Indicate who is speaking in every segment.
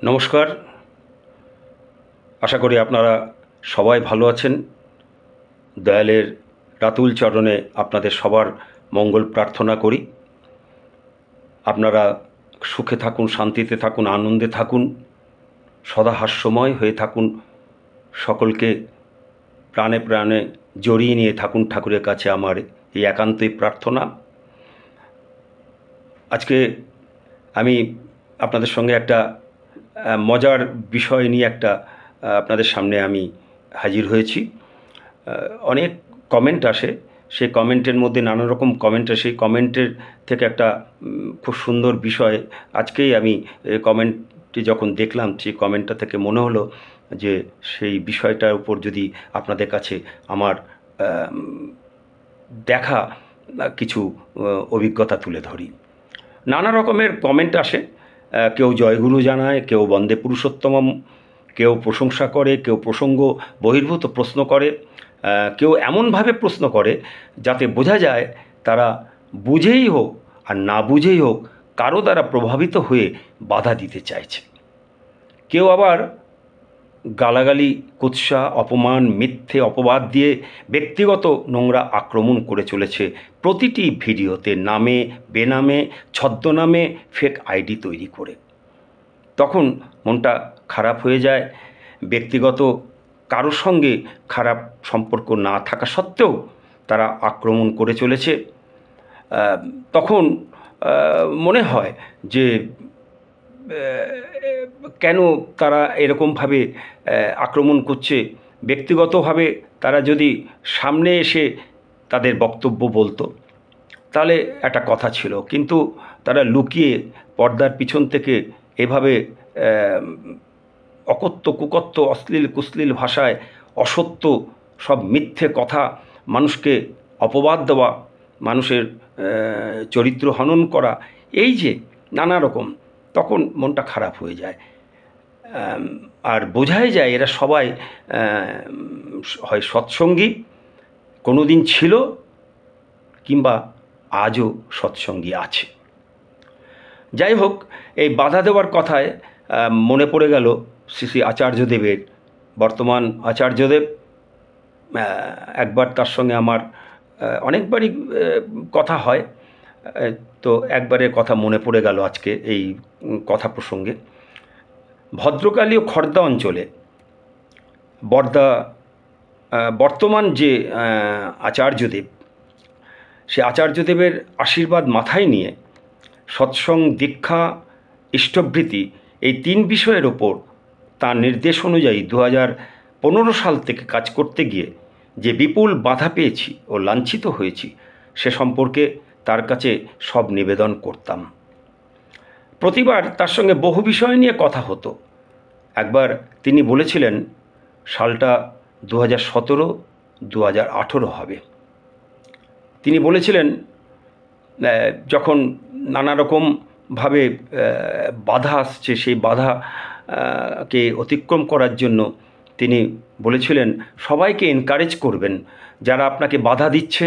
Speaker 1: নমস্কার। আশা করি আপনারা সবাই ভালো আছেন। দয়ালের রাতুল চরণে আপনাদের সবার মঙ্গল প্রার্থনা করি। আপনারা সুখে থাকুন, শান্তিতে থাকুন, আনন্দে থাকুন, সদা হাস্যময় হয়ে থাকুন, সকলকে প্রাণে প্রাণে জড়িয়ে নিয়ে থাকুন ঠাকুরের কাছে আমার এই একান্তই প্রার্থনা। আজকে আমি আপনাদের সঙ্গে একটা মজার বিষয় নিয়ে আপনাদের সামনে আমি হাজির হয়েছি। অনেক কমেন্ট আসে, সেই কমেন্টের মধ্যে নানা রকম কমেন্ট আসে। সেই কমেন্টের থেকে একটা খুব সুন্দর বিষয় আজকেই আমি কমেন্টটি যখন দেখলাম, সেই কমেন্টটা থেকে মনে হলো যে সেই বিষয়টার উপর যদি আপনাদের কাছে আমার দেখা কিছু অভিজ্ঞতা তুলে ধরি। নানা রকমের কমেন্ট আসে, কেউ জয়গুরু জানায়, কেউ বন্দে পুরুষোত্তমম, কেউ প্রশংসা করে, কেউ প্রসঙ্গ বহির্ভূত প্রশ্ন করে, কেউ এমনভাবে প্রশ্ন করে যাতে বোঝা যায় তারা বুঝেই হোক আর না বুঝেই হোক কারো দ্বারা প্রভাবিত হয়ে বাধা দিতে চাইছে। কেউ আবার গালাগালি, কুৎসা, অপমান, মিথ্যে অপবাদ দিয়ে ব্যক্তিগত নোংরা আক্রমণ করে চলেছে প্রতিটি ভিডিওতে, নামে বেনামে, ছদ্মনামে, ফেক আইডি তৈরি করে। তখন মনটা খারাপ হয়ে যায়। ব্যক্তিগত কারোর সঙ্গে খারাপ সম্পর্ক না থাকা সত্ত্বেও তারা আক্রমণ করে চলেছে। তখন মনে হয় যে কেন তারা এরকমভাবে আক্রমণ করছে। ব্যক্তিগতভাবে তারা যদি সামনে এসে তাদের বক্তব্য বলতো তাহলে একটা কথা ছিল, কিন্তু তারা লুকিয়ে পর্দার পিছন থেকে এভাবে অকথ্য কুকথ্য অশ্লীল কুশ্লীল ভাষায় অসত্য সব মিথ্যে কথা, মানুষকে অপবাদ দেওয়া, মানুষের চরিত্র হনন করা, এই যে নানা রকম, তখন মনটা খারাপ হয়ে যায়। আর বোঝাই যায় এরা সবাই হয় সৎসঙ্গী, কোনো দিন ছিল, কিংবা আজও সৎসঙ্গী আছে। যাই হোক, এই বাধা দেওয়ার কথায় মনে পড়ে গেল শ্রী শ্রী আচার্যদেবের। বর্তমান আচার্যদেব, একবার তার সঙ্গে আমার অনেকবারই কথা হয়, তো একবারের কথা মনে পড়ে গেল আজকে এই কথা প্রসঙ্গে। ভদ্রকালী ও খর্দা অঞ্চলে বর্তমান যে আচার্যদেব, সে আচার্যদেবের আশীর্বাদ মাথায় নিয়ে সৎসঙ্গ, দীক্ষা, ইষ্টভৃতি এই 3 বিষয়ের ওপর তার নির্দেশ অনুযায়ী 2015 সাল থেকে কাজ করতে গিয়ে যে বিপুল বাধা পেয়েছি ও লাঞ্ছিত হয়েছি সে সম্পর্কে তার কাছে সব নিবেদন করতাম। প্রতিবার তার সঙ্গে বহু বিষয় নিয়ে কথা হতো। একবার তিনি বলেছিলেন সালটা 2017-2018 হবে। তিনি বলেছিলেন যখন নানা রকমভাবে বাধা আসছে, সেই বাধাকে অতিক্রম করার জন্য তিনি বলেছিলেন সবাইকে এনকারেজ করবেন, যারা আপনাকে বাধা দিচ্ছে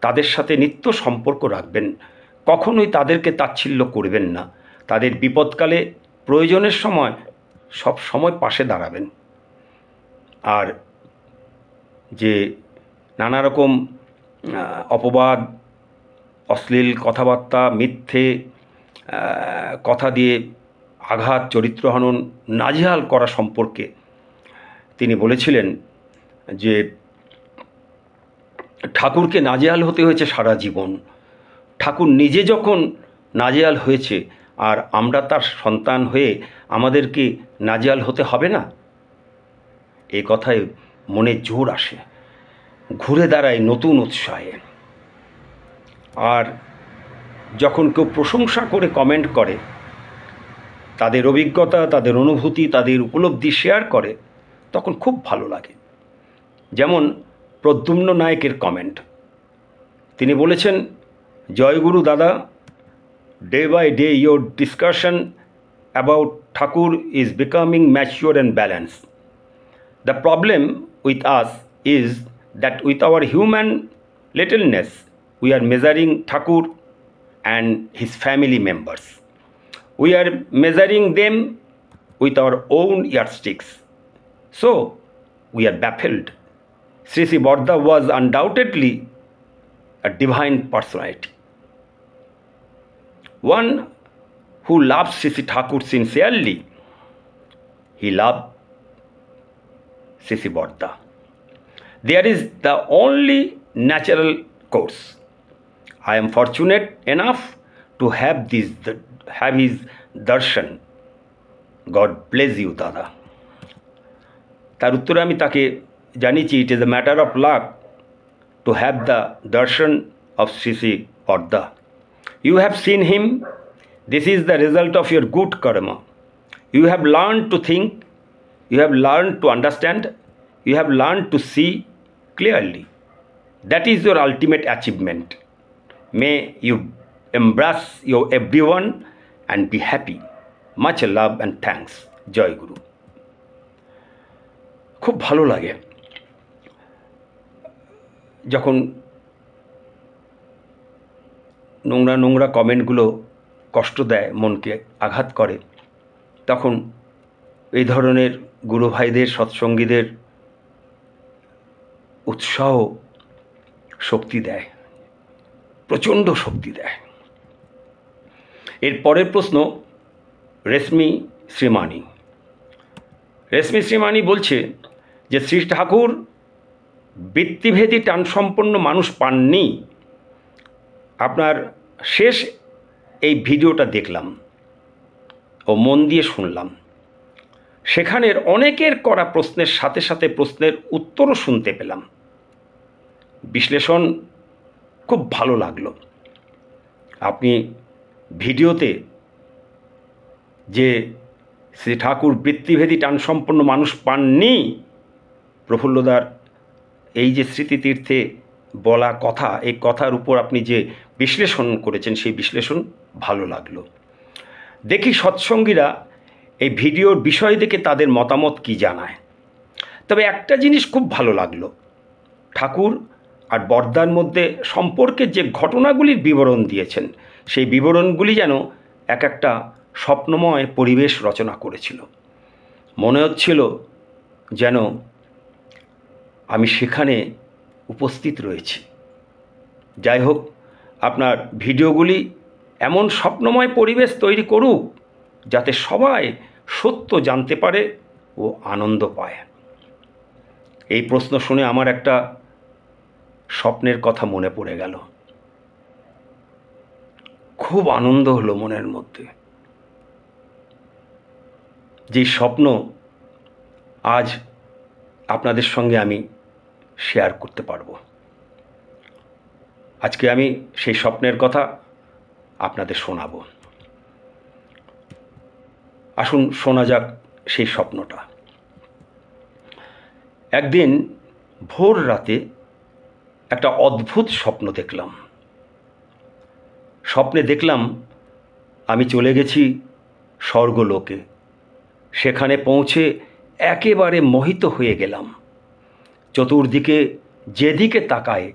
Speaker 1: তাদের সাথে নিত্য সম্পর্ক রাখবেন, কখনোই তাদেরকে তাচ্ছিল্য করবেন না, তাদের বিপদকালে প্রয়োজনের সময় সব সময় পাশে দাঁড়াবেন। আর যে নানা রকম অপবাদ, অশ্লীল কথাবার্তা, মিথ্যে কথা দিয়ে আঘাত, চরিত্রহনন, নাজেহাল করা সম্পর্কে তিনি বলেছিলেন যে ঠাকুরকে নাজেহাল হতে হয়েছে সারা জীবন। ঠাকুর নিজে যখন নাজেহাল হয়েছে, আর আমরা তার সন্তান হয়ে আমাদেরকে নাজেহাল হতে হবে না? এই কথায় মনে জোর আসে, ঘুরে দাঁড়ায় নতুন উৎসাহে। আর যখন কেউ প্রশংসা করে কমেন্ট করে, তাদের অভিজ্ঞতা, তাদের অনুভূতি, তাদের উপলব্ধি শেয়ার করে, তখন খুব ভালো লাগে। যেমন প্রদ্যুম্ন নায়কের কমেন্ট, তিনি বলেছেন, জয়গুরু দাদা, day by day your discussion about Thakur is becoming mature and balanced. The problem with us is that with our human littleness, we are measuring Thakur and his family members. We are measuring them with our own yardsticks. So, we are baffled. Sri Sri Bardha was undoubtedly a divine personality. One who loves Sri Sri Thakur sincerely, he loved Sri Sri Bardha. There is the only natural course. I am fortunate enough to have his darshan. God bless you, Dada. তার উত্তরে আমি তাকে জানিয়েছি, it is a matter of luck to have the darshan of Sri Sri Bardha. You have seen him. This is the result of your good karma. You have learned to think. You have learned to understand. You have learned to see clearly. That is your ultimate achievement. May you embrace your everyone and be happy. Much love and thanks. Jai Guru. খুব ভালো লাগে যখন নোংরা নোংরা কমেন্টগুলো কষ্ট দেয়, মনকে আঘাত করে, তখন এই ধরনের গুরু ভাইদের, সৎসঙ্গীদের উৎসাহ শক্তি দেয়, প্রচণ্ড শক্তি দেয়। এর পরের প্রশ্ন রেশমি শ্রীমানি। রেশমি শ্রীমানি বলছে যে শ্রী ঠাকুর বৃত্তিভেদী টানসম্পন্ন মানুষ পাননি। আপনার শেষ এই ভিডিওটা দেখলাম ও মন দিয়ে শুনলাম, সেখানের অনেকের করা প্রশ্নের সাথে সাথে প্রশ্নের উত্তরও শুনতে পেলাম। বিশ্লেষণ খুব ভালো লাগলো। আপনি ভিডিওতে যে শ্রী ঠাকুর বৃত্তিভেদী টানসম্পন্ন মানুষ পাননি, প্রফুল্লদার এই যে স্মৃতিতীর্থে বলা কথা, এই কথার উপর আপনি যে বিশ্লেষণ করেছেন, সেই বিশ্লেষণ ভালো লাগলো। দেখি সৎসঙ্গীরা এই ভিডিওর বিষয় দেখে তাদের মতামত কি জানায়। তবে একটা জিনিস খুব ভালো লাগলো, ঠাকুর আর বর্দার মধ্যে সম্পর্কের যে ঘটনাগুলির বিবরণ দিয়েছেন, সেই বিবরণগুলি যেন এক একটা স্বপ্নময় পরিবেশ রচনা করেছিল। মনে হচ্ছিল যেন আমি সেখানে উপস্থিত রয়েছি। যাই হোক, আপনার ভিডিওগুলি এমন স্বপ্নময় পরিবেশ তৈরি করুক যাতে সবাই সত্য জানতে পারে ও আনন্দ পায়। এই প্রশ্ন শুনে আমার একটা স্বপ্নের কথা মনে পড়ে গেল। খুব আনন্দ হলো মনের মধ্যে। যে স্বপ্ন আজ আপনাদের সঙ্গে আমি শেয়ার করতে পারবো। আজকে আমি সেই স্বপ্নের কথা আপনাদের শোনাবো। আসুন শোনা যাক সেই স্বপ্নটা। একদিন ভোর রাতে একটা অদ্ভুত স্বপ্ন দেখলাম। স্বপ্নে দেখলাম আমি চলে গেছি স্বর্গলোকে। সেখানে পৌঁছে একেবারে মোহিত হয়ে গেলাম। চতুর্দিকে যেদিকে তাকায়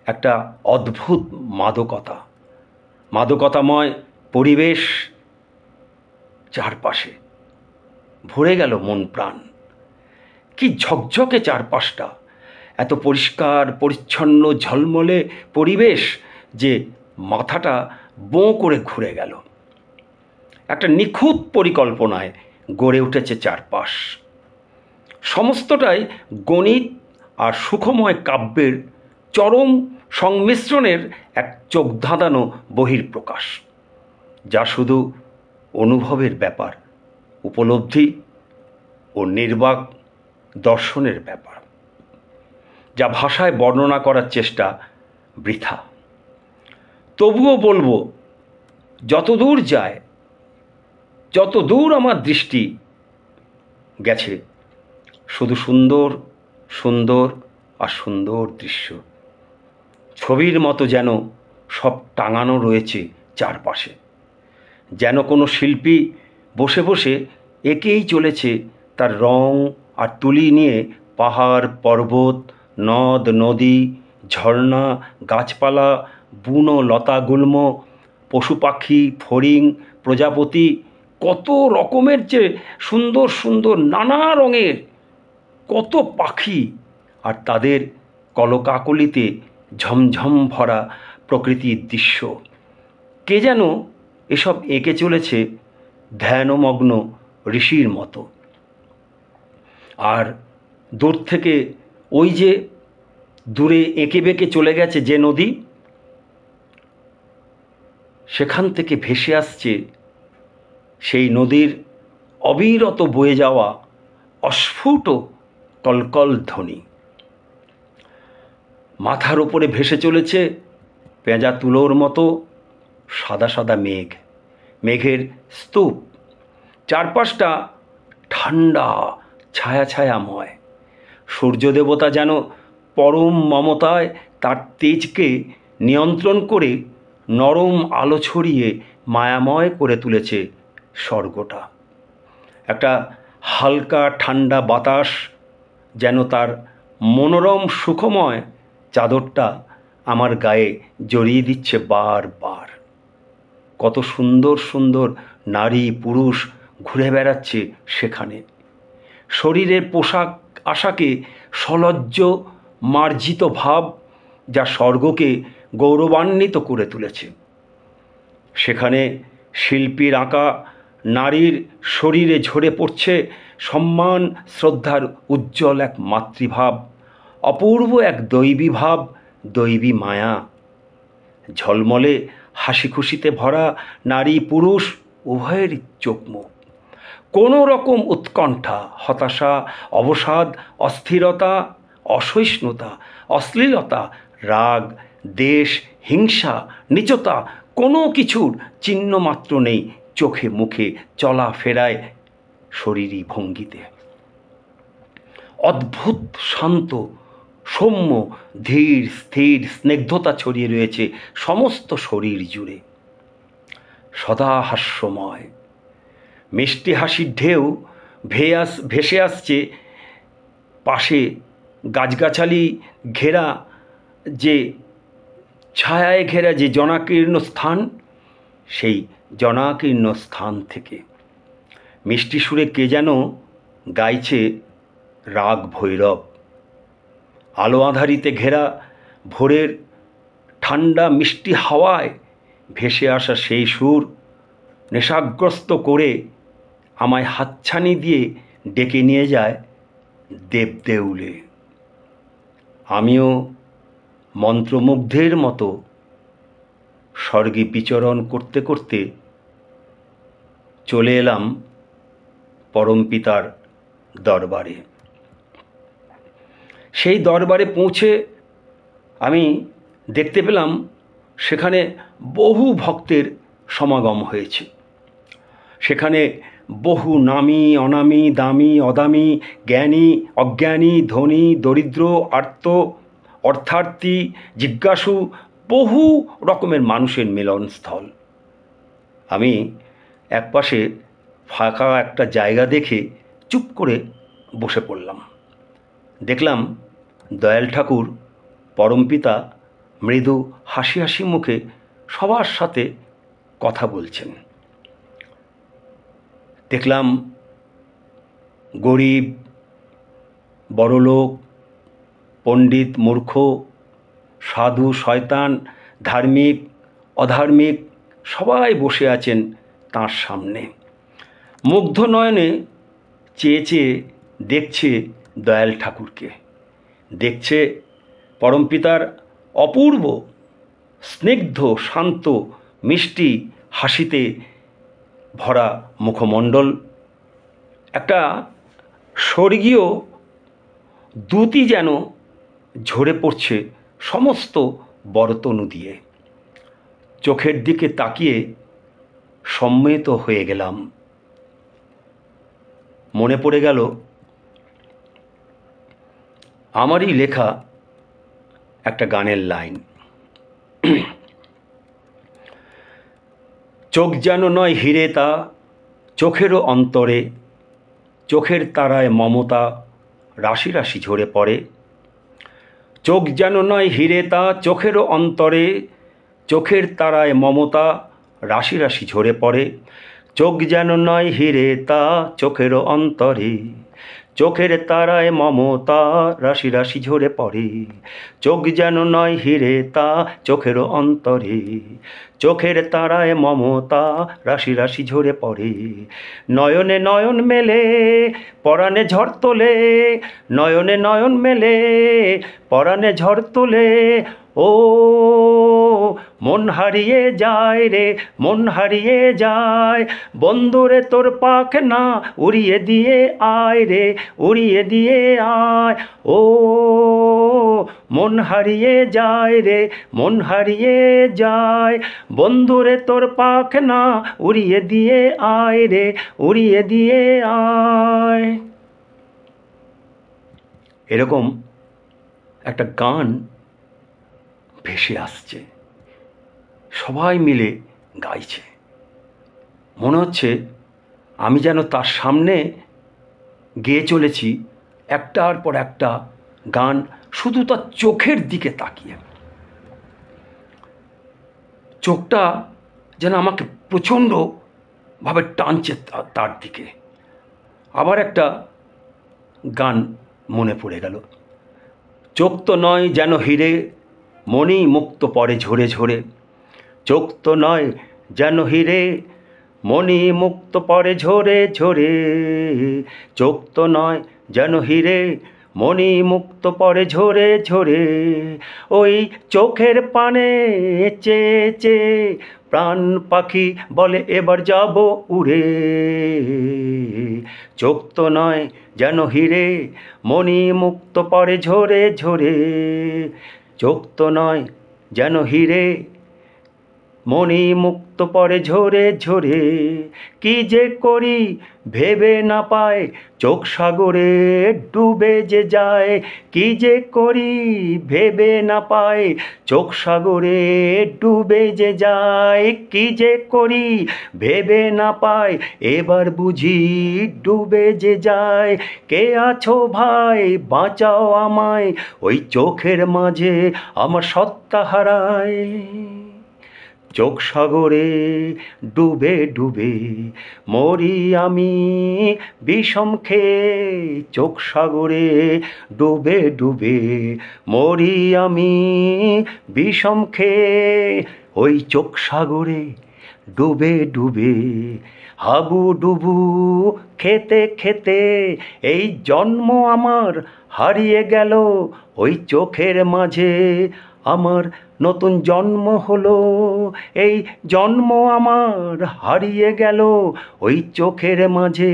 Speaker 1: একটা অদ্ভুত মাদকতাময় পরিবেশ চারপাশে। ভরে গেল মন প্রাণ। কি ঝকঝকে চারপাশটা, এত পরিষ্কার পরিচ্ছন্ন ঝলমলে পরিবেশ যে মাথাটা বোঁ করে ঘুরে গেল। একটা নিখুঁত পরিকল্পনায় গড়ে উঠেছে চারপাশ। সমস্তটাই গণিত আর সুখময় কাব্যের চরম সংমিশ্রণের এক চোখ ধাঁধানো বহির্প্রকাশ, যা শুধু অনুভবের ব্যাপার, উপলব্ধি ও নির্বাক দর্শনের ব্যাপার, যা ভাষায় বর্ণনা করার চেষ্টা বৃথা। তবুও বলবো, যতদূর যায়, যতদূর আমার দৃষ্টি গেছে, শুধু সুন্দর সুন্দর আর সুন্দর দৃশ্য। ছবির মতো যেন সব টাঙানো রয়েছে চারপাশে। যেন কোনো শিল্পী বসে বসে এঁকেই চলেছে তার রং আর তুলি নিয়ে পাহাড়, পর্বত, নদ নদী, ঝর্ণা, গাছপালা, বুনো লতা গুল্ম, পশু পাখি, ফড়িং, প্রজাপতি, কত রকমের যে সুন্দর সুন্দর নানা রঙের কত পাখি, আর তাদের কলকাকলিতে ঝমঝম ভরা প্রকৃতির দৃশ্য। কে যেন এসব এঁকে চলেছে ধ্যানমগ্ন ঋষির মতো। আর দূর থেকে ওই যে দূরে এঁকে বেঁকে চলে গেছে যে নদী, সেখান থেকে ভেসে আসছে সেই নদীর অবিরত বয়ে যাওয়া অস্ফুট কলকল ধ্বনি। মাথার উপরে ভেসে চলেছে পেঁজা তুলোর মতো সাদা সাদা মেঘ, মেঘের স্তূপ। চারপাশটা ঠান্ডা ছায়া ছায়াময়। সূর্যদেবতা যেন পরম মমতায় তার তেজকে নিয়ন্ত্রণ করে নরম আলো ছড়িয়ে মায়াময় করে তুলেছে স্বর্গটা। একটা হালকা ঠান্ডা বাতাস যেন তার মনোরম সুখময় চাদরটা আমার গায়ে জড়িয়ে দিচ্ছে বারবার। কত সুন্দর সুন্দর নারী পুরুষ ঘুরে বেড়াচ্ছে সেখানে। শরীরের পোশাক আশাকে সলজ্জ মার্জিত ভাব যা স্বর্গকে গৌরবান্বিত করে তুলেছে। সেখানে শিল্পীর আঁকা নারীর শরীরে ঝরে পড়ছে সম্মান শ্রদ্ধার উজ্জ্বল এক মাতৃভাব, অপূর্ব এক দৈবী ভাব, দৈবী মায়া। ঝলমলে হাসি খুশিতে ভরা নারী পুরুষ উভয়েরই চোখমুখ। কোনো রকম উৎকণ্ঠা, হতাশা, অবসাদ, অস্থিরতা, অসহিষ্ণুতা, অশ্লীলতা, রাগ, দ্বেষ, হিংসা, নীচতা কোনো কিছুর চিহ্ন মাত্র নেই চোখে মুখে চলাফেরায় শরীরী ভঙ্গিতে। অদ্ভুত শান্ত সৌম্য ধীর স্থির স্নিগ্ধতা ছড়িয়ে রয়েছে সমস্ত শরীর জুড়ে। সদা হাস্যময় মিষ্টি হাসির ঢেউ ভেসে আসছে পাশে গাছগাছালি ঘেরা যে ছায়ায় ঘেরা যে জনাকীর্ণ স্থান, সেই জনাকীর্ণ স্থান থেকে মিষ্টি সুরে কে যেন গাইছে রাগ ভৈরব। আলো আঁধারিতে ঘেরা ভোরের ঠান্ডা মিষ্টি হাওয়ায় ভেসে আসা সেই সুর নেশাগ্রস্ত করে আমায় হাতছানি দিয়ে ডেকে নিয়ে যায় দেবদেউলে। আমিও মন্ত্রমুগ্ধের মতো স্বর্গে বিচরণ করতে করতে চলে এলাম পরমপিতার দরবারে। সেই দরবারে পৌঁছে আমি দেখতে পেলাম সেখানে বহু ভক্তের সমাগম হয়েছে। সেখানে বহু নামী অনামী, দামি অদামি, জ্ঞানী অজ্ঞানী, ধনী দরিদ্র, আর্ত অর্থার্থী, জিজ্ঞাসু, বহু রকমের মানুষের মিলনস্থল। আমি একপাশে ফাঁকা একটা জায়গা দেখে চুপ করে বসে পড়লাম। দেখলাম দয়াল ঠাকুর পরমপিতা মৃদু হাসি হাসি মুখে সবার সাথে কথা বলছেন। দেখলাম গরিব বড়লোক, পণ্ডিত মূর্খ, সাধু শয়তান, ধার্মিক অধার্মিক সবাই বসে আছেন তাঁর সামনে। মুগ্ধ নয়নে চেয়ে চেয়ে দেখছে দয়াল ঠাকুরকে, দেখছে পরমপিতার অপূর্ব স্নিগ্ধ শান্ত মিষ্টি হাসিতে ভরা মুখমণ্ডল। একটা স্বর্গীয় দ্যুতি যেন ঝরে পড়ছে সমস্ত বরতনু দিয়ে। চোখের দিকে তাকিয়ে সম্মিলিত হয়ে গেলাম। মনে পড়ে গেল আমারই লেখা একটা গানের লাইন, চোখ যেন নয় হিরে তা চোখেরও অন্তরে, চোখের তারায় মমতা রাশি রাশি ঝরে পড়ে। চোখ যেন নয় হিরে তা চোখেরও অন্তরে, চোখের তারায় মমতা রাশি রাশি ঝরে পড়ে। চোখ যেন নয় হিরে তা চোখের অন্তরে, চোখের তারায় মমতা রাশি রাশি ঝরে পড়ে। চোখ যেন নয় হিরে তা চোখের অন্তরে, চোখের তারায় মমতা রাশি রাশি ঝরে পড়ে। নয়নে নয়ন মেলে পরাণে ঝড় তোলে, নয়নে নয়ন মেলে পরাণে ঝড় তোলে। ও মন হারিয়ে যায় রে, মন হারিয়ে যায়। বন্ধুরে তোর পাখনা উড়িয়ে দিয়ে আয় রে, উড়িয়ে দিয়ে আয়। ও মন হারিয়ে যায় রে, মন হারিয়ে যায়। বন্ধুরে তোর পাখনা উড়িয়ে দিয়ে আয় রে, উড়িয়ে দিয়ে আয়। এরকম একটা গান ভেসে আসছে, সবাই মিলে গাইছে। মনে হচ্ছে আমি যেন তার সামনে গেয়ে চলেছি একটার পর একটা গান, শুধু তার চোখের দিকে তাকিয়ে। চোখটা যেন আমাকে প্রচণ্ডভাবে টানছে তার দিকে। আবার একটা গান মনে পড়ে গেল। চোখ তো নয় যেন হিরে, মণি মুক্ত পড়ে ঝরে ঝরে। চোখ তো নয় যেন হিরে, মণি মুক্ত পড়ে ঝরে ঝরে। চোখ তো নয় যেন হিরে, মণি মুক্ত পড়ে ঝরে ঝরে। ওই চোখের পানে চেয়ে চেয়ে প্রাণ পাখি বলে এবার যাব উড়ে। চোখ তো নয় যেন হিরে, মণি মুক্ত পড়ে ঝরে ঝরে। চোখ তো নয় যেন হিরে, মণি মুক্ত পড়ে ঝরে ঝরে। কি যে করি ভেবে না পায়, চোখ সাগরে ডুবে যে যায়। কি যে করি ভেবে না পায়, চোখ সাগরে ডুবে যে যায়। কি যে করি ভেবে না পায়, এবার বুঝি ডুবে যে যায়। কে আছো ভাই বাঁচাও আমায়, ওই চোখের মাঝে আমার সত্তা হারায়। চোখ সাগরে ডুবে ডুবে মরি আমি বিষম খেয়ে। চোখ সাগরে ডুবে ডুবে মরি আমি বিষম খেয়ে। ওই চোখ সাগরে ডুবে ডুবে হাবু ডুবু খেতে খেতে এই জন্ম আমার হারিয়ে গেল। ওই চোখের মাঝে আমার নতুন জন্ম হলো, এই জন্ম আমার হারিয়ে গেল। ওই চোখের মাঝে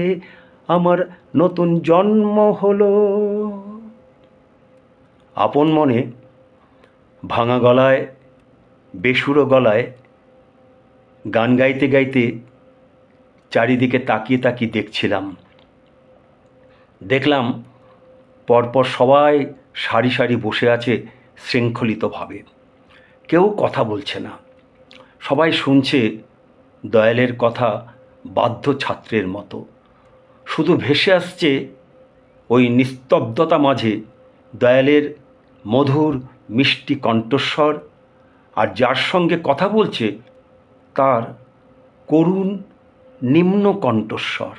Speaker 1: আমার নতুন জন্ম হলো। আপন মনে ভাঙা গলায়, বেসুরো গলায় গান গাইতে গাইতে চারিদিকে তাকিয়ে তাকিয়ে দেখছিলাম। দেখলাম পরপর সবাই সারি সারি বসে আছে শৃঙ্খলিতভাবে, কেউ কথা বলছে না। সবাই শুনছে দয়ালের কথা বাধ্য ছাত্রের মতো। শুধু ভেসে আসছে ওই নিস্তব্ধতা মাঝে দয়ালের মধুর মিষ্টি কণ্ঠস্বর, আর যার সঙ্গে কথা বলছে তার করুণ নিম্ন কণ্ঠস্বর।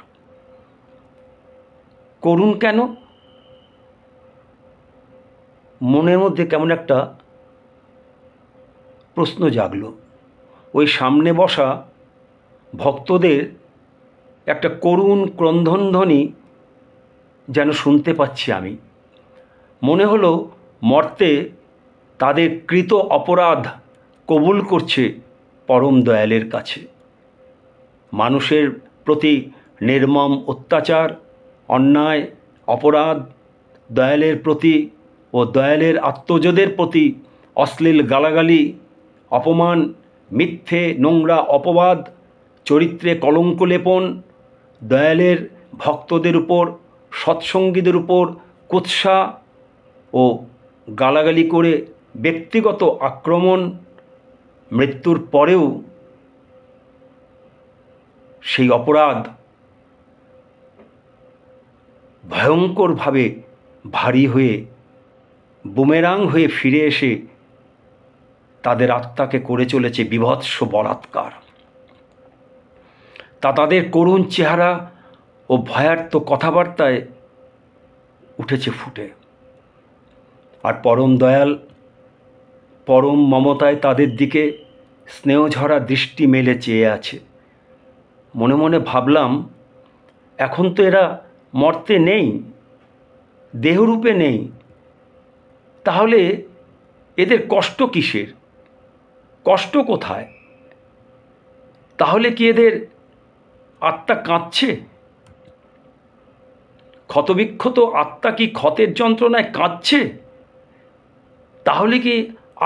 Speaker 1: করুণ কেন? মনের মধ্যে কেমন একটা প্রশ্ন জাগলো। ওই সামনে বসা ভক্তদের একটা করুণ ক্রন্দনধ্বনি যেন শুনতে পাচ্ছি আমি। মনে হলো মর্তে তাদের কৃত অপরাধ কবুল করছে পরম দয়ালের কাছে। মানুষের প্রতি নির্মম অত্যাচার, অন্যায়, অপরাধ, দয়ালের প্রতি ও দয়ালের আত্মজদের প্রতি অশ্লীল গালাগালি, অপমান, মিথ্যে নোংরা অপবাদ, চরিত্রে কলঙ্ক লেপন, দয়ালের ভক্তদের উপর, সৎসঙ্গীদের উপর কুৎসা ও গালাগালি করে ব্যক্তিগত আক্রমণ, মৃত্যুর পরেও সেই অপরাধ ভয়ঙ্করভাবে ভারী হয়ে বুমেরাং হয়ে ফিরে এসে তাদের আত্মাকে করে চলেছে বীভৎস বলাৎকার। তাদের করুণ চেহারা ও ভয়ার্ত কথাবার্তায় উঠেছে ফুটে। আর পরম দয়াল, পরম মমতায় তাদের দিকে স্নেহঝরা দৃষ্টি মেলে চেয়ে আছে। মনে মনে ভাবলাম, এখন তো এরা মর্তে নেই, দেহরূপে নেই, তাহলে এদের কষ্ট কিসের? কষ্ট কোথায়? তাহলে কি এদের আত্মা কাঁদছে? ক্ষতবিক্ষত আত্মা কি ক্ষতের যন্ত্রণায় কাঁদছে? তাহলে কি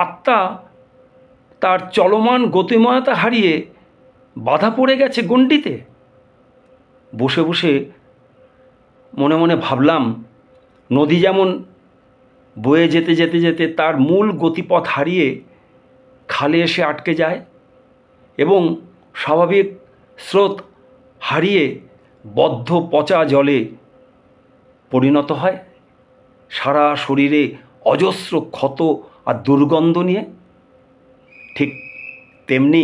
Speaker 1: আত্মা তার চলমান গতিময়তা হারিয়ে বাধা পড়ে গেছে গণ্ডিতে? বসে বসে মনে মনে ভাবলাম, নদী যেমন বয়ে যেতে যেতে যেতে তার মূল গতিপথ হারিয়ে খালে এসে আটকে যায় এবং স্বাভাবিক স্রোত হারিয়ে বদ্ধ পচা জলে পরিণত হয়, সারা শরীরে অজস্র ক্ষত আর দুর্গন্ধ নিয়ে, ঠিক তেমনি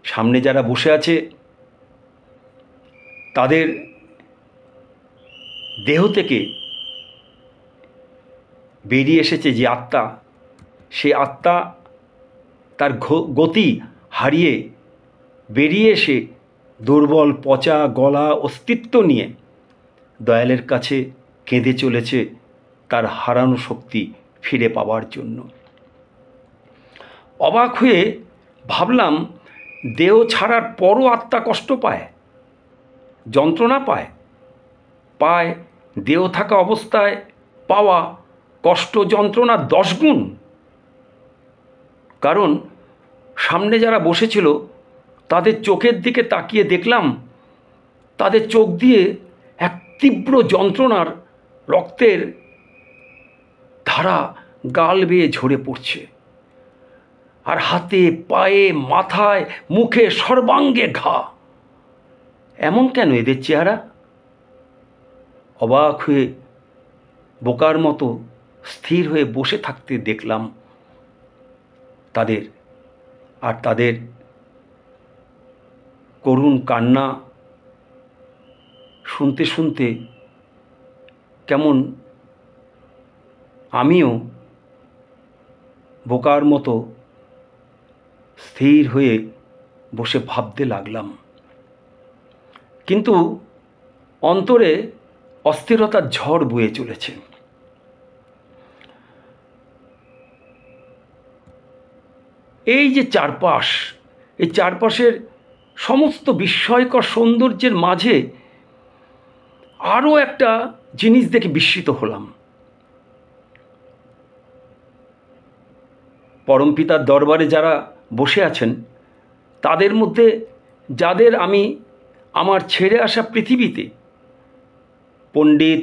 Speaker 1: সামনে যারা বসে আছে তাদের দেহ থেকে বেরিয়ে এসেছে যে আত্মা, সে আত্মা তার গতি হারিয়ে বেরিয়ে এসে দুর্বল পচা গলা অস্তিত্ব নিয়ে দয়ালের কাছে কেঁদে চলেছে তার হারানো শক্তি ফিরে পাওয়ার জন্য। অবাক হয়ে ভাবলাম, দেহ ছাড়ার পরও আত্মা কষ্ট পায়, যন্ত্রণা পায়, পায় দেহ থাকা অবস্থায় পাওয়া কষ্ট যন্ত্রণা 10 গুণ। কারণ সামনে যারা বসেছিল তাদের চোখের দিকে তাকিয়ে দেখলাম, তাদের চোখ দিয়ে এক তীব্র যন্ত্রণার রক্তের ধারা গাল বেয়ে ঝরে পড়ছে, আর হাতে পায়ে মাথায় মুখে সর্বাঙ্গে ঘা। এমন কেন এদের চেহারা? অবাক হয়ে বোকার মতো স্থির হয়ে বসে থাকতে দেখলাম তাদের, আর তাদের করুণ কান্না শুনতে শুনতে কেমন আমিও বোকার মতো স্থির হয়ে বসে ভাবতে লাগলাম। কিন্তু অন্তরে অস্থিরতার ঝড় বয়ে চলেছে। এই যে চারপাশ, এই চারপাশের সমস্ত বিস্ময়কর সৌন্দর্যের মাঝে আরও একটা জিনিস দেখে বিস্মিত হলাম। পরমপিতার দরবারে যারা বসে আছেন তাদের মধ্যে যাদের আমি আমার ছেড়ে আসা পৃথিবীতে পণ্ডিত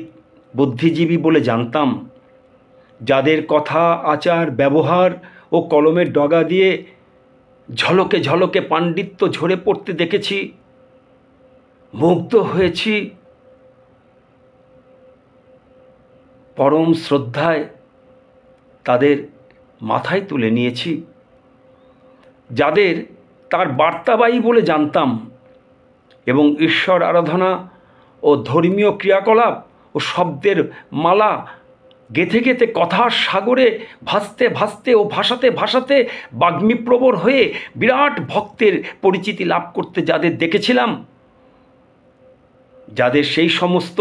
Speaker 1: বুদ্ধিজীবী বলে জানতাম, যাদের কথা আচার ব্যবহার ও কলমের ডগা দিয়ে ঝলকে ঝলকে পাণ্ডিত্য ঝরে পড়তে দেখেছি, মুগ্ধ হয়েছি, পরম শ্রদ্ধায় তাদের মাথায় তুলে নিয়েছি, যাদের তার বার্তাবাহী বলে জানতাম এবং ঈশ্বর আরাধনা ও ধর্মীয় ক্রিয়াকলাপ ও শব্দের মালা গেঁথে গেঁথে কথার সাগরে ভাসতে ভাসতে ও ভাসাতে ভাসাতে বাগ্মীপ্রবর হয়ে বিরাট ভক্তের পরিচিতি লাভ করতে যাদের দেখেছিলাম, যাদের সেই সমস্ত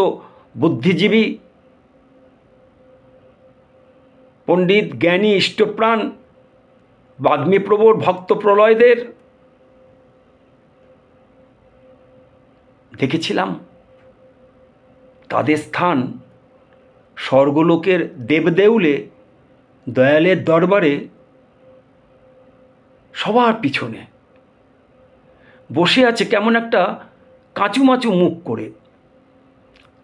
Speaker 1: বুদ্ধিজীবী পণ্ডিত জ্ঞানী ইষ্টপ্রাণ বাগ্মীপ্রবর ভক্ত প্রলয়দের দেখেছিলাম, তাদের স্থান স্বর্গলোকের দেবদেউলে দয়ালের দরবারে সবার পিছনে বসে আছে কেমন একটা কাঁচুমাচু মুখ করে,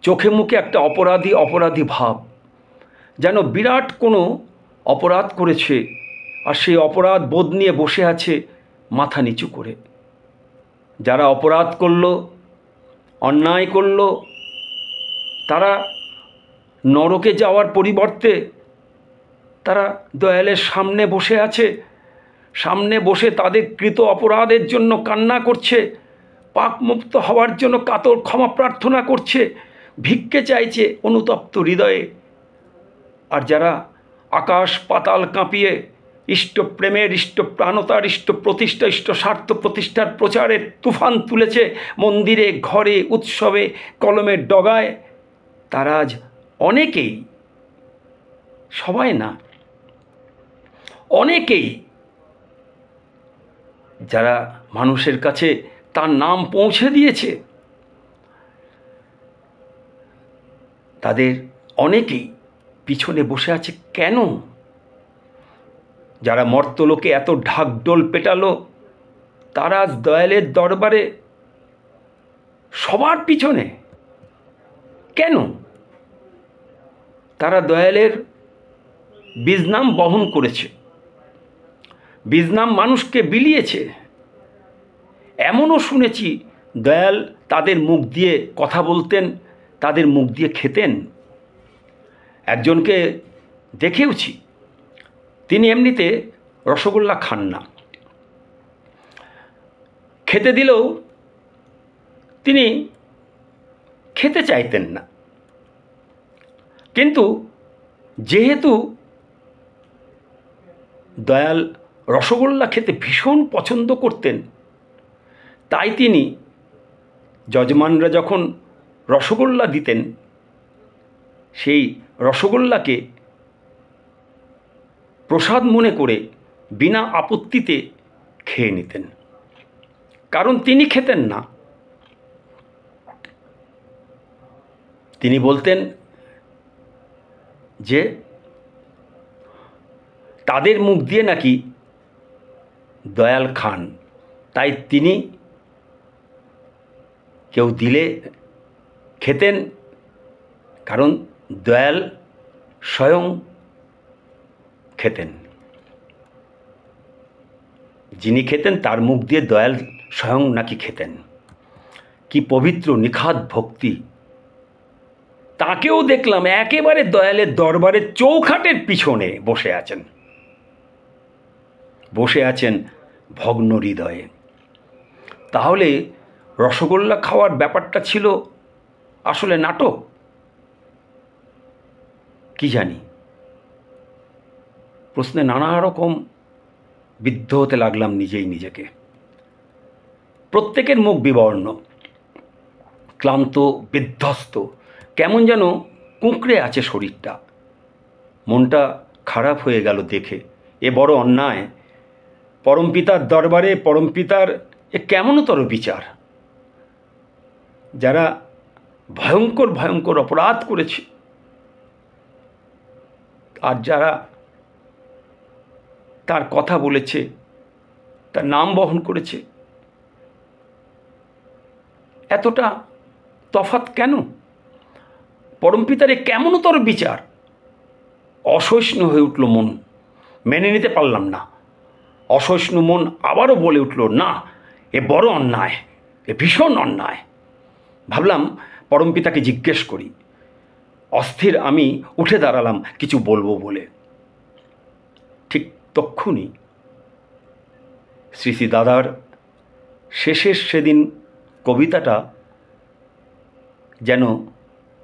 Speaker 1: চোখে মুখে একটা অপরাধী অপরাধী ভাব, যেন বিরাট কোনো অপরাধ করেছে আর সেই অপরাধ বোধ নিয়ে বসে আছে মাথা নিচু করে। যারা অপরাধ করলো, অন্যায় করলো, তারা নরকে যাওয়ার পরিবর্তে তারা দয়ালের সামনে বসে আছে সামনে বসে তাদের কৃত অপরাধের জন্য কান্না করছে, পাপমুক্ত হওয়ার জন্য কাতর ক্ষমা প্রার্থনা করছে, ভিক্ষে চাইছে অনুতপ্ত হৃদয়ে। আর যারা আকাশ পাতাল কাঁপিয়ে ইষ্টপ্রেমের, ইষ্টপ্রাণতার, ইষ্ট প্রতিষ্ঠা, ইষ্ট স্বার্থ প্রতিষ্ঠার প্রচারের তুফান তুলেছে মন্দিরে, ঘরে, উৎসবে, কলমের ডগায়, তারা আজ অনেকেই, সবাই না, অনেকেই যারা মানুষের কাছে তার নাম পৌঁছে দিয়েছে, তাদের অনেকেই পিছনে বসে আছে কেন? যারা মর্তলোকে এত ঢাকঢোল পেটালো, তারা আজ দয়ালের দরবারে সবার পিছনে কেন? তারা দয়ালের বীজনাম বহন করেছে, বীজনাম মানুষকে বিলিয়েছে। এমনও শুনেছি দয়াল তাদের মুখ দিয়ে কথা বলতেন, তাদের মুখ দিয়ে খেতেন। একজনকে দেখেওছি, তিনি এমনিতে রসগোল্লা খান না, খেতে দিলেও তিনি খেতে চাইতেন না, কিন্তু যেহেতু দয়াল রসগোল্লা খেতে ভীষণ পছন্দ করতেন, তাই তিনি যজমানরা যখন রসগোল্লা দিতেন, সেই রসগোল্লাকে প্রসাদ মনে করে বিনা আপত্তিতে খেয়ে নিতেন, কারণ তিনি খেতেন না। তিনি বলতেন যে তাদের মুখ দিয়ে নাকি দয়াল খান, তাই তিনি কেউ দিলে খেতেন, কারণ দয়াল স্বয়ং খেতেন। যিনি খেতেন তার মুখ দিয়ে দয়াল স্বয়ং নাকি খেতেন। কি পবিত্র নিখাদ ভক্তি! তাকেও দেখলাম একেবারে দয়ালের দরবারের চৌখাটের পিছনে বসে আছেন, বসে আছেন ভগ্ন হৃদয়ে। তাহলে রসগোল্লা খাওয়ার ব্যাপারটা ছিল আসলে নাটক, কি জানি? প্রশ্নে নানা রকম বিদ্ধ হতে লাগলাম নিজেই নিজেকে। প্রত্যেকের মুখ বিবর্ণ, ক্লান্ত, বিধ্বস্ত, কেমন যেন কুঁকড়ে আছে শরীরটা। মনটা খারাপ হয়ে গেল দেখে। এ বড় অন্যায়। পরমপিতার দরবারে পরমপিতার এ কেমনতর বিচার। যারা ভয়ঙ্কর ভয়ঙ্কর অপরাধ করেছে, আর যারা তার কথা বলেছে, তার নাম বহন করেছে, এতটা তফাৎ কেন? পরমপিতার এ কেমনতর বিচার। অসহিষ্ণু হয়ে উঠল মন, মেনে নিতে পারলাম না। অসহিষ্ণু মন আবারও বলে উঠল, না, এ বড় অন্যায়, এ ভীষণ অন্যায়। ভাবলাম পরমপিতাকে জিজ্ঞেস করি। অস্থির আমি উঠে দাঁড়ালাম কিছু বলবো বলে। ঠিক তক্ষুনি শ্রী শ্রী দাদার শেষের সেদিন কবিতাটা যেন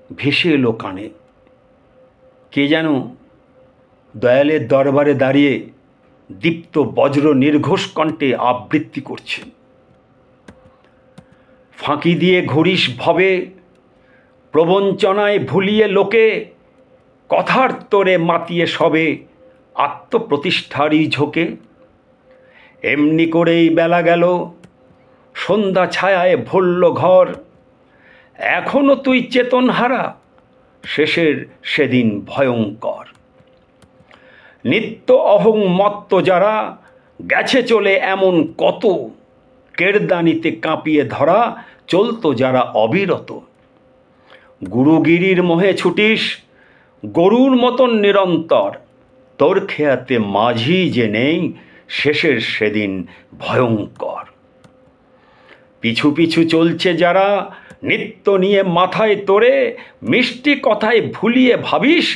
Speaker 1: ভেসে এলো কানে। কে যেন দয়ালের দরবারে দাঁড়িয়ে দীপ্ত বজ্র নির্ঘোষ কণ্ঠে আবৃত্তি করছেন। ফাঁকি দিয়ে ঘুরিস ভবে, প্রবঞ্চনায় ভুলিয়ে লোকে, কথার তোরে মাতিয়ে সবে, আত্মপ্রতিষ্ঠারই ঝোঁকে। এমনি করেই বেলা গেল, সন্ধ্যা ছায়ায় ভরল ঘর, এখনো তুই চেতনহারা, শেষের সেদিন ভয়ঙ্কর। নিত্য অহং মত্ত যারা, গেছে চলে এমন কত, কেরদানিতে কাঁপিয়ে ধরা, চলতো যারা অবিরত। গুরুগিরির মোহে ছুটিস, গরুর মতন নিরন্তর, তোর খেয়াতে মাঝি যে নেই, শেষের সেদিন ভয়ঙ্কর। পিছু পিছু চলছে যারা, নিত্য নিয়ে মাথায় তোরে, মিষ্টি কথায় ভুলিয়ে ভাবিস,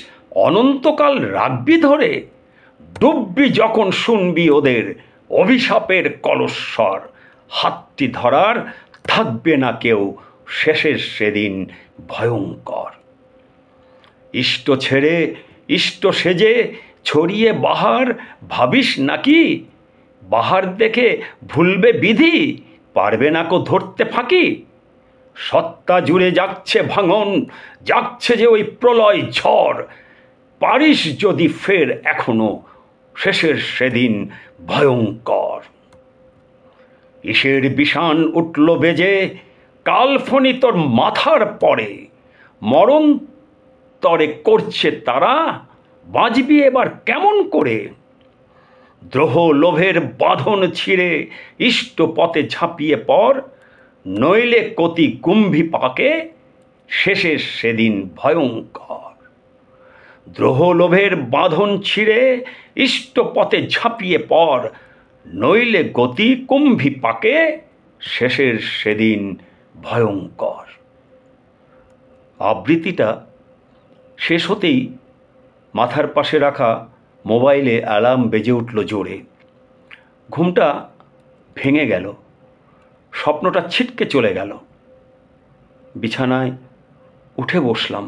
Speaker 1: অনন্তকাল রাখবি ধরে। ডুববি যখন শুনবি ওদের অভিশাপের কলস্বর, হাতটি ধরার থাকবে না কেউ, শেষের সেদিন ভয়ঙ্কর। ইষ্ট ছেড়ে ইষ্ট সেজে ছড়িয়ে বাহার, ভাবিস নাকি বাহার দেখে ভুলবে বিধি, পারবে না কো ধরতে ফাঁকি। সত্তা জুড়ে যাচ্ছে ভাঙন, যাচ্ছে যে ওই প্রলয় ঝড়, পারিস যদি ফের এখনো, শেষের সেদিন ভয়ঙ্কর। ইসের বিষাণ উঠল বেজে, কালফনি তোর মাথার পরে, মরণ তরে করছে তারা, বাঁচবি এবার কেমন করে। দ্রোহ লোভের বাঁধন ছিঁড়ে ইষ্ট পথে ঝাঁপিয়ে পর, নইলে কতি কুম্ভী পাকে, শেষের সেদিন ভয়ঙ্কর। দ্রোহ লোভের বাঁধন ছিঁড়ে ইষ্ট পথে ঝাঁপিয়ে পর, নইলে গতি কুম্ভী পাকে, শেষের সেদিন ভয়ঙ্কর। আবৃত্তিটা শেষ হতেই মাথার পাশে রাখা মোবাইলে অ্যালার্ম বেজে উঠল জোরে। ঘুমটা ভেঙে গেল, স্বপ্নটা ছিটকে চলে গেল। বিছানায় উঠে বসলাম,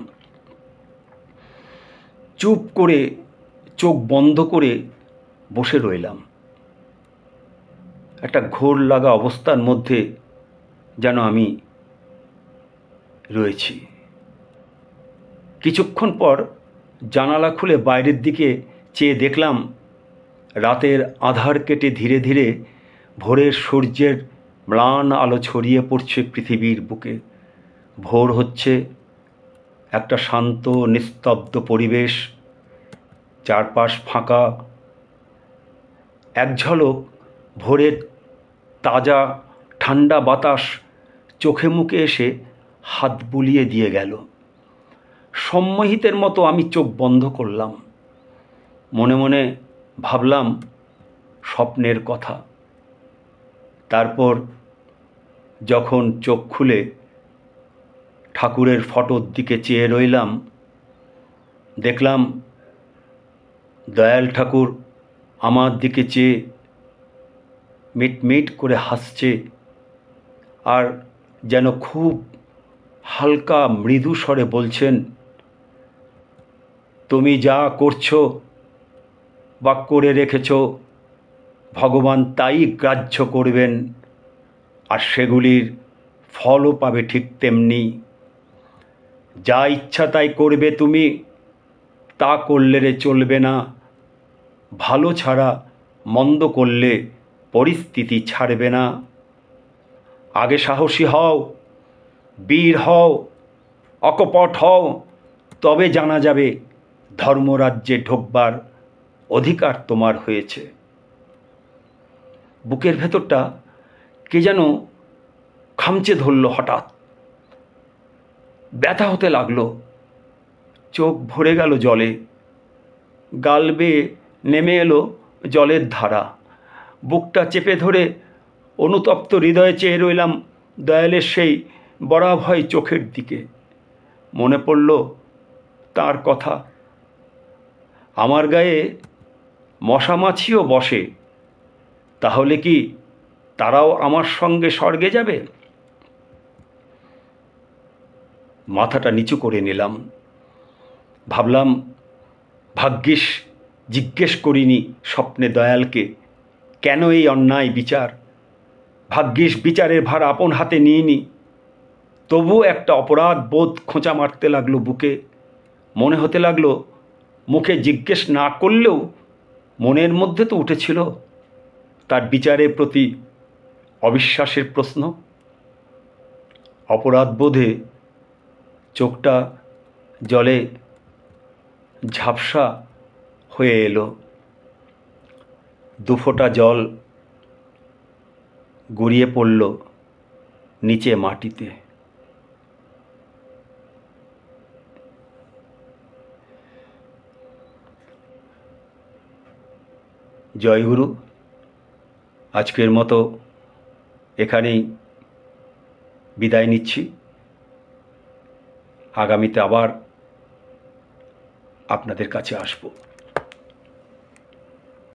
Speaker 1: চুপ করে চোখ বন্ধ করে বসে রইলাম। একটা ঘোর লাগা অবস্থার মধ্যে যেন আমি রয়েছি। কিছুক্ষণ পর জানালা খুলে বাইরের দিকে চেয়ে দেখলাম, রাতের আধার কেটে ধীরে ধীরে ভোরের সূর্যের ম্লান আলো ছড়িয়ে পড়ছে পৃথিবীর বুকে। ভোর হচ্ছে, একটা শান্ত নিস্তব্ধ পরিবেশ, চারপাশ ফাঁকা। এক ঝলক ভোরের তাজা ঠান্ডা বাতাস চোখে মুখে এসে হাত বুলিয়ে দিয়ে গেল। সম্মোহিতের মতো আমি চোখ বন্ধ করলাম। মনে মনে ভাবলাম স্বপ্নের কথা। তারপর যখন চোখ খুলে ঠাকুরের ফটোর দিকে চেয়ে রইলাম, দেখলাম দয়াল ঠাকুর আমার দিকে চেয়ে মিটমিট করে হাসছে, আর যেন খুব হালকা মৃদু স্বরে বলছেন, তুমি যা করছো বা করে রেখেছ, ভগবান তাই গ্রাহ্য করবেন, আর সেগুলির ফলও পাবে ঠিক তেমনি। যা ইচ্ছা তাই করবে তুমি, তা করলে রে চলবে না। ভালো ছাড়া মন্দ করলে পরিস্থিতি ছাড়বে না। আগে সাহসী হও, বীর হও, অকপট হও, তবে জানা যাবে ধর্মরাজ্যে ঢোকবার অধিকার তোমার হয়েছে। বুকের ভেতরটা কে যেন খামচে ধরল, হঠাৎ ব্যথা হতে লাগলো। চোখ ভরে গেল জলে, গাল বেয়ে নেমে এলো জলের ধারা। বুকটা চেপে ধরে অনুতপ্ত হৃদয়ে চেয়ে রইলাম দয়ালের সেই বরাভয় চোখের দিকে। মনে পড়ল তার কথা, আমার গায়ে মশামাছিও বসে, তাহলে কি তারাও আমার সঙ্গে স্বর্গে যাবে? মাথাটা নিচু করে নিলাম। ভাবলাম, ভাগ্যিস জিজ্ঞেস করিনি স্বপ্নে দয়ালকে কেন এই অন্যায় বিচার। ভাগ্যিস বিচারের ভার আপন হাতে নিইনি। তবুও একটা অপরাধ বোধ খোঁচা মারতে লাগলো বুকে। মনে হতে লাগলো, মুখে জিজ্ঞেস না করলেও মনের মধ্যে তো উঠেছিল তার বিচারের প্রতি অবিশ্বাসের প্রশ্ন। অপরাধ বোধে চোখটা জলে ঝাপসা হয়ে এলো। দুফোঁটা জল গড়িয়ে পড়ল নিচে মাটিতে। জয়গুরু, আজকের মতো এখানেই বিদায় নিচ্ছি। আগামীতে আবার আপনাদের কাছে আসব।